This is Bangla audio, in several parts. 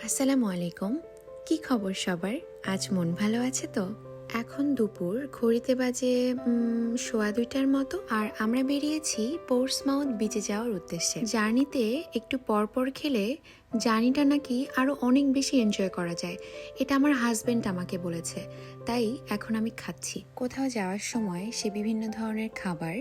আসসালামু আলাইকুম। কি খবর সবার? আজ মন ভালো আছে তো? এখন দুপুর, ঘড়িতে বাজে 2:15টার মতো। আর আমরা বেরিয়েছি পোর্টসমাউথ বিচে যাওয়ার উদ্দেশ্যে। জার্নিতে একটু পরপর খেলে জার্নিটা নাকি আরো অনেক বেশি এনজয় করা যায়, এটা আমার হাজবেন্ড আমাকে বলেছে। তাই এখন আমি খাচ্ছি। কোথাও যাওয়ার সময় সে বিভিন্ন ধরনের খাবার,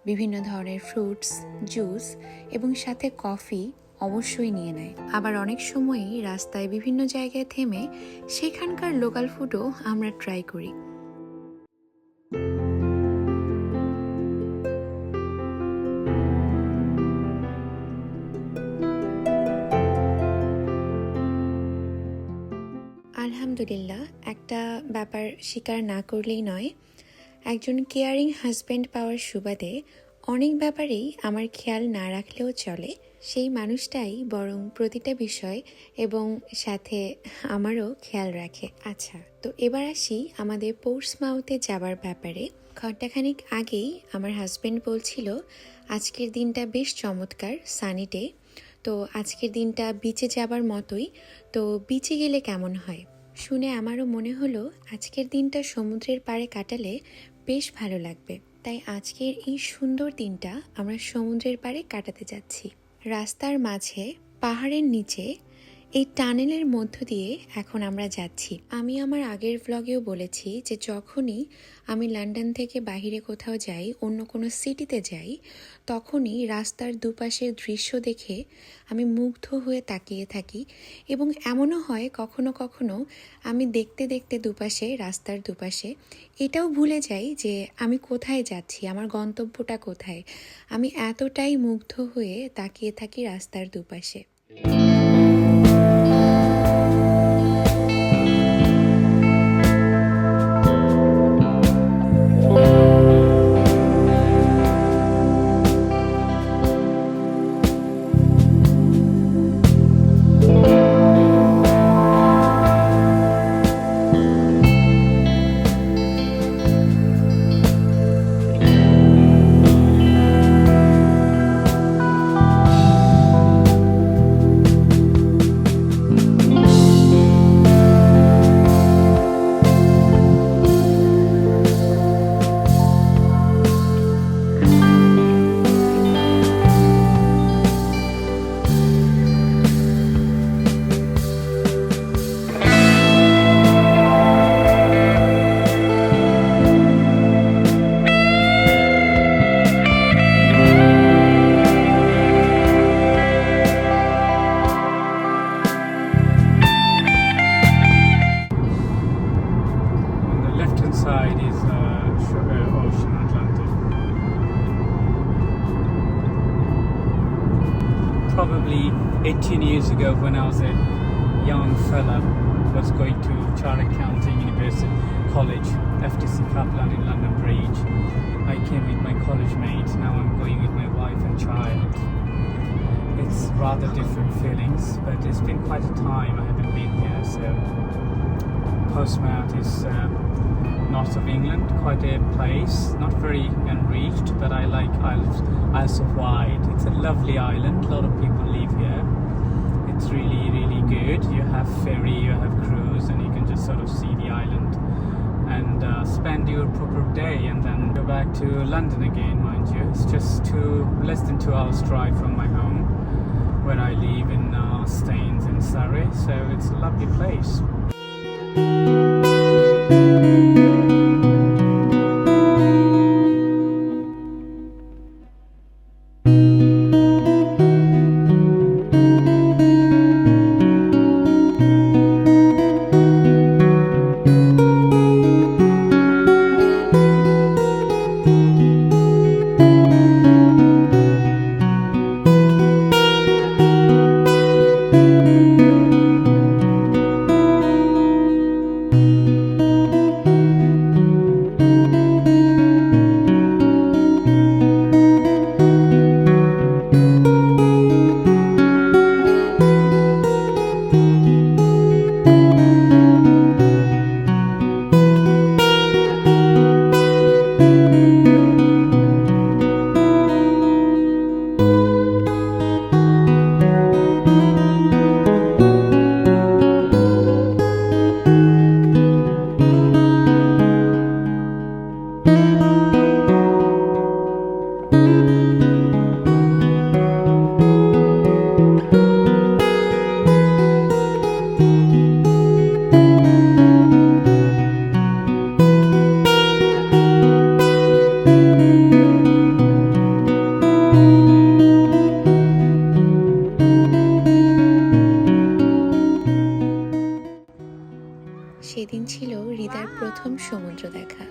বিভিন্ন ধরনের ফ্রুটস, জুস এবং সাথে কফি অবশ্যই নিয়ে নেয়। আবার অনেক সময়ই রাস্তায় বিভিন্ন জায়গায় থেমে সেখানকার লোকাল ফুডও আমরা ট্রাই করি। আলহামদুলিল্লাহ, একটা ব্যাপার স্বীকার না করলেই নয়, একজন কেয়ারিং হাজব্যান্ড পাওয়ার সুবাদে অনেক ব্যাপারেই আমার খেয়াল না রাখলেও চলে। সেই মানুষটাই বরং প্রতিটা বিষয় এবং সাথে আমারও খেয়াল রাখে। আচ্ছা, তো এবার আসি আমাদের পোর্টসমাউথে যাবার ব্যাপারে। ঘণ্টাখানিক আগেই আমার হাজব্যান্ড বলছিল আজকের দিনটা বেশ চমৎকার, সানি ডে। তো আজকের দিনটা বিচে যাবার মতোই, তো বিচে গেলে কেমন হয়? শুনে আমারও মনে হলো আজকের দিনটা সমুদ্রের পাড়ে কাটালে বেশ ভালো লাগবে। তাই আজকের এই সুন্দর দিনটা আমরা সমুদ্রের পাড়ে কাটাতে যাচ্ছি। রাস্তার মাঝে, পাহাড়ের নিচে, এই টানেলের মধ্য দিয়ে এখন আমরা যাচ্ছি। আমি আমার আগের ভ্লগেও বলেছি যে যখনই আমি লন্ডন থেকে বাইরে কোথাও যাই, অন্য কোনো সিটিতে যাই, তখনই রাস্তার দুপাশের দৃশ্য দেখে আমি মুগ্ধ হয়ে তাকিয়ে থাকি। এবং এমনও হয় কখনো কখনো আমি দেখতে দেখতে রাস্তার দুপাশে এটাও ভুলে যাই যে আমি কোথায় যাচ্ছি, আমার গন্তব্যটা কোথায়। আমি এতটাই মুগ্ধ হয়ে তাকিয়ে থাকি রাস্তার দুপাশে। Side is Ocean Atlantic. Probably 18 years ago, when I was a young fella, was going to Charter County University College, FTC Kaplan in London Bridge. I came with my college mates. Now I'm going with my wife and child. It's rather different feelings, but it's been quite a time I haven't been here. So Portsmouth is north of England, quite a place, not very unreached, but I like Isles of Wight. It's a lovely island, a lot of people live here. It's really, really good. You have ferry, you have cruise, and you can just sort of see the island and spend your proper day and then go back to London again, mind you. It's just less than 2 hours drive from my home, where I live in Staines in Surrey, so it's a lovely place. সমুদ্র দেখা।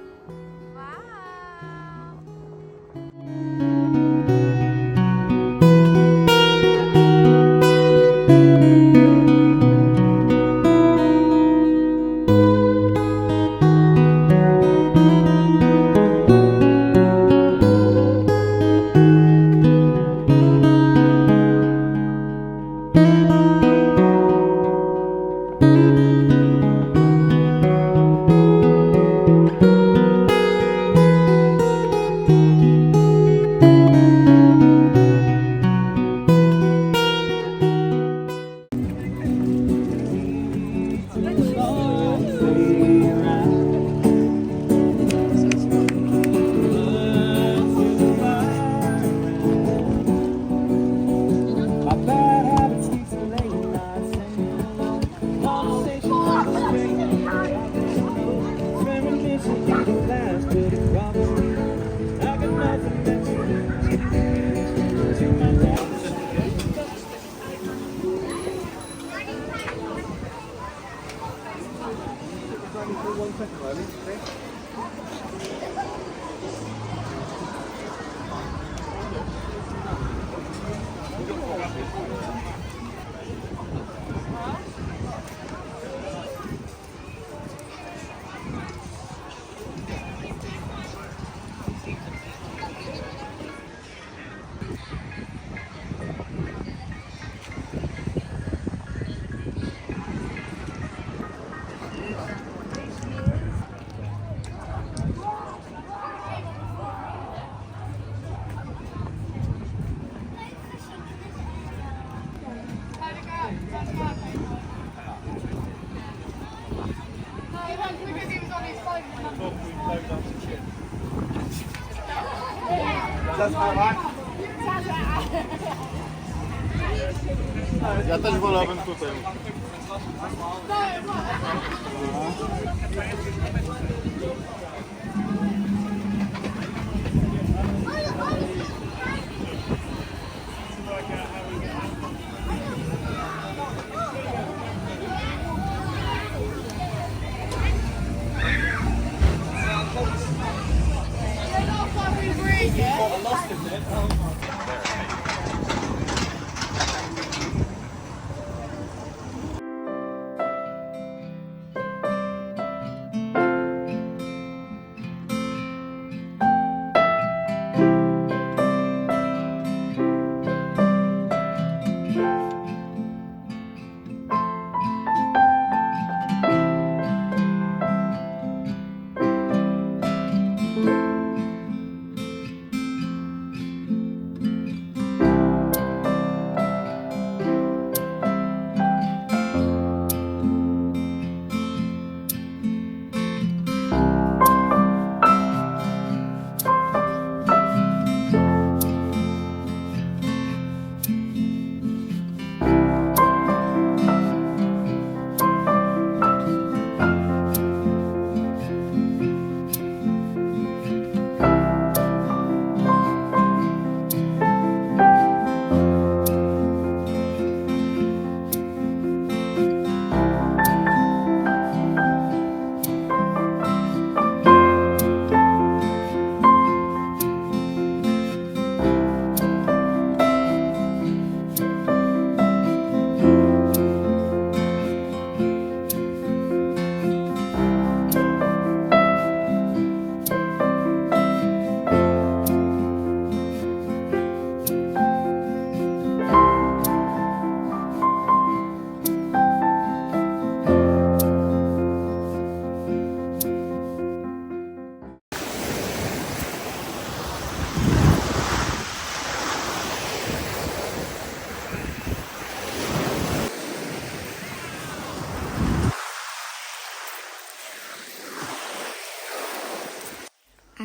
Ja też wolałbym tutaj.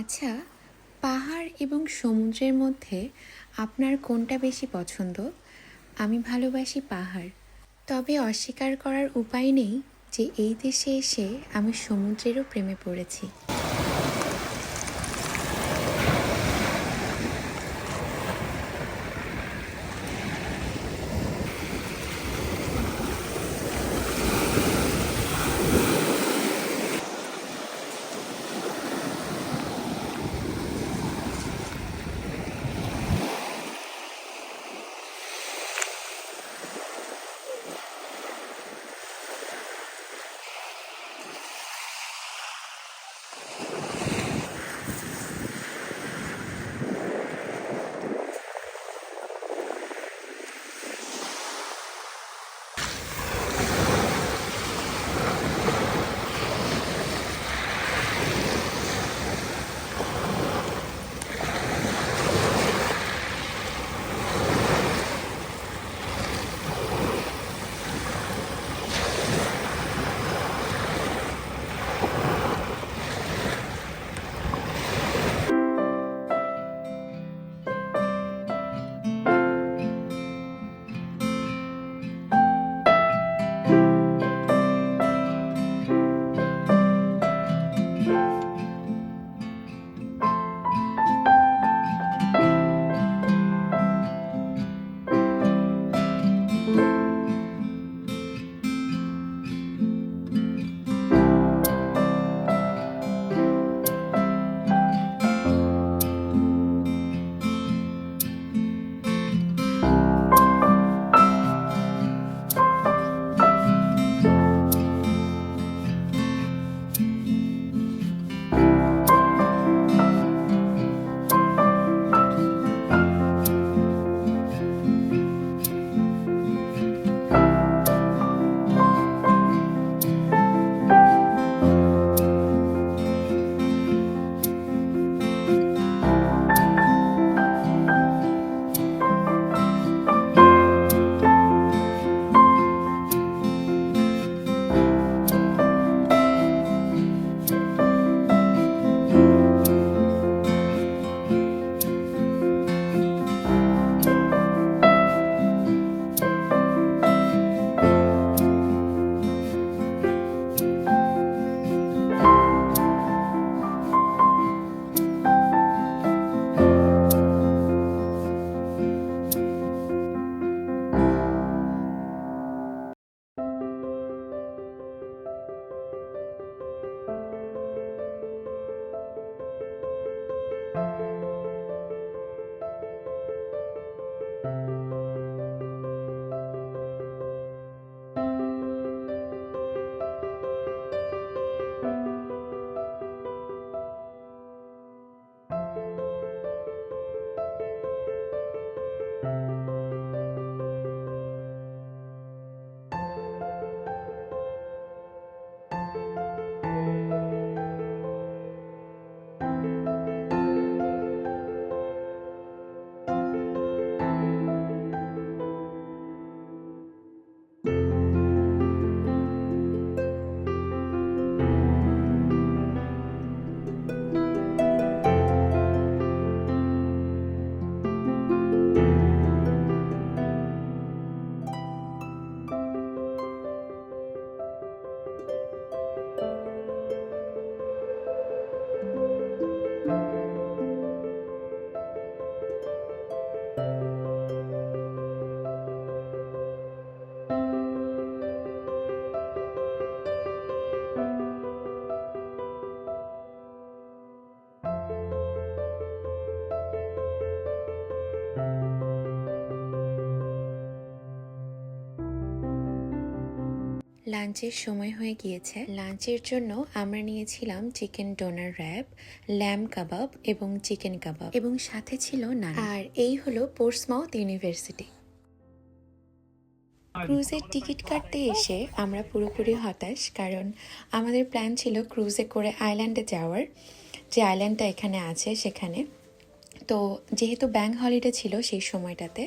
আচ্ছা, পাহাড় এবং সমুদ্রের মধ্যে আপনার কোনটা বেশি পছন্দ? আমি ভালোবাসি পাহাড়, তবে অস্বীকার করার উপায় নেই যে এই দেশে এসে আমি সমুদ্রেরও প্রেমে পড়েছি। লাঞ্চের সময় হয়ে গিয়েছে। লাঞ্চের জন্য আমরা নিয়েছিলাম চিকেন ডোনার র্যাপ, ল্যাম্ব কাবাব এবং চিকেন কাবাব, এবং সাথে ছিল নান। আর এই হলো পোর্টসমাউথ ইউনিভার্সিটি। ক্রুজের টিকিট কাটতে এসে আমরা পুরোপুরি হতাশ, কারণ আমাদের প্ল্যান ছিল ক্রুজে করে আইল্যান্ডে যাওয়ার, যে আইল্যান্ডটা এখানে আছে সেখানে। তো যেহেতু ব্যাংক হলিডে ছিল সেই সময়টাতে,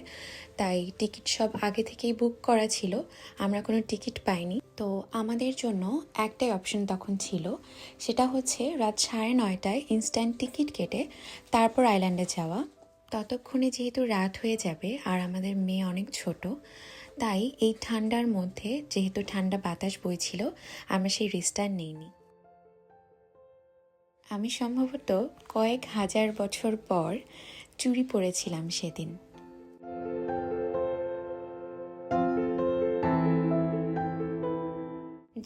তাই টিকিট সব আগে থেকেই বুক করা ছিল, আমরা কোনো টিকিট পাইনি। তো আমাদের জন্য একটাই অপশন তখন ছিল, সেটা হচ্ছে রাত 9:30টায় ইনস্ট্যান্ট টিকিট কেটে তারপর আইল্যান্ডে যাওয়া। ততক্ষণে যেহেতু রাত হয়ে যাবে আর আমাদের মেয়ে অনেক ছোট, তাই এই ঠান্ডার মধ্যে, যেহেতু ঠান্ডা বাতাস বইছিল, আমরা সেই রিস্কটা নিইনি। আমি সম্ভবত কয়েক হাজার বছর পর চুড়ি পরেছিলাম সেদিন।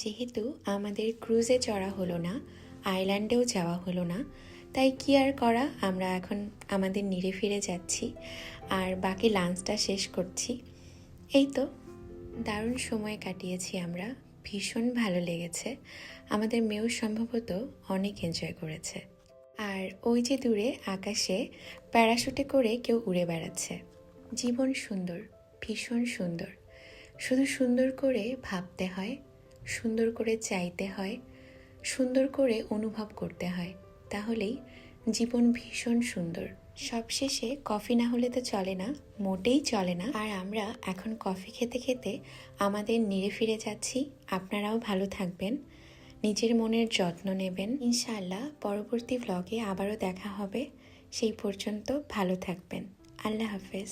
যেহেতু আমাদের ক্রুজে চড়া হলো না, আইল্যান্ডেও যাওয়া হলো না, তাই কি আর করা, আমরা এখন আমাদের নিরে ফিরে যাচ্ছি আর বাকি লাঞ্চটা শেষ করছি। এই তো, দারুণ সময় কাটিয়েছি আমরা, ভীষণ ভালো লেগেছে। আমাদের মেয়েও সম্ভবত অনেক এনজয় করেছে। আর ওই যে দূরে আকাশে প্যারাশুটে করে কেউ উড়ে বেড়াচ্ছে। জীবন সুন্দর, ভীষণ সুন্দর। শুধু সুন্দর করে ভাবতে হয়, সুন্দর করে চাইতে হয়, সুন্দর করে অনুভব করতে হয়, তাহলেই জীবন ভীষণ সুন্দর। সবশেষে কফি না হলে তো চলে না, মোটেই চলে না। আর আমরা এখন কফি খেতে খেতে আমাদের নিরে ফিরে যাচ্ছি। আপনারাও ভালো থাকবেন, নিজের মনের যত্ন নেবেন। ইনশাআল্লাহ পরবর্তী ভ্লগে আবারও দেখা হবে। সেই পর্যন্ত ভালো থাকবেন। আল্লাহ হাফেজ।